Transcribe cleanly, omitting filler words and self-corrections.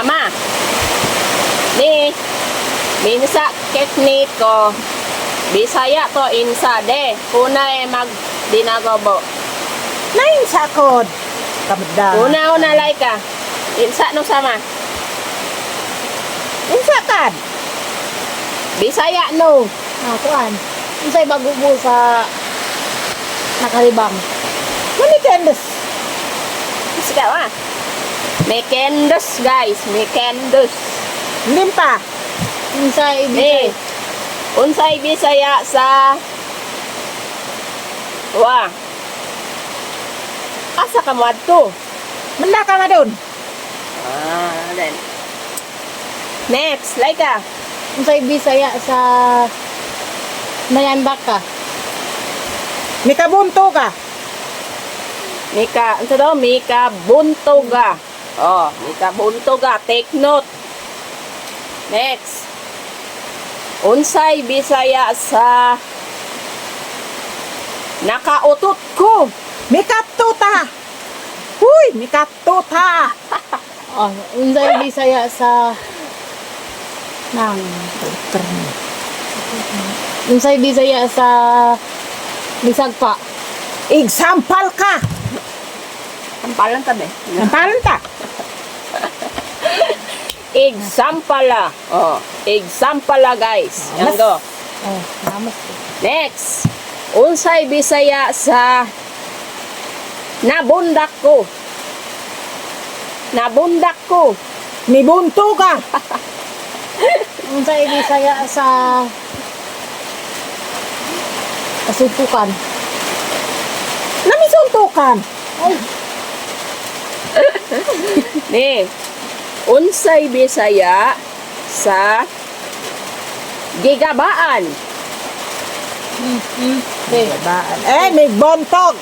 Ama. Ni minsa ketnik ko. Bisaya to insa de. Una mag dinagobo. Nain sakod. Kamda. Una like ka. Insa no sama. Insakan. Bisaya no. Kuan. Unsay bagubo sa nakalibang. Manikendes. Sige wa. Mekendos guys, mekendos. Limpa. Unsay Ni. Unsay Bisaya sa wa. Asa ka mo adto? Manda ka na doon. Then. Next, like ka. Unsay Bisaya sa Nayandak ka. Mikabunto ka. Mika, ano daw? Mika Buntoga. Oh, Mika Buntoga. Take note. Next. Unsay Bisaya sa nakautot ko. Mikatuta. Huy, mikatuta. Unsay Bisaya sa nang Unsay Bisaya sa Bisag pa. Example ka. Sampalan ta be. Nampalan ta. Example la. Oh, example la guys. Yan do. Namas. Next. Unsay Bisaya sa nabundak ko. Nabundak ko. Nibunto ka. Unsay Bisaya sa Kasutukan. Namisuntukan. Ni. Unsay Bisaya sa gigabaan. Okay. May bontog.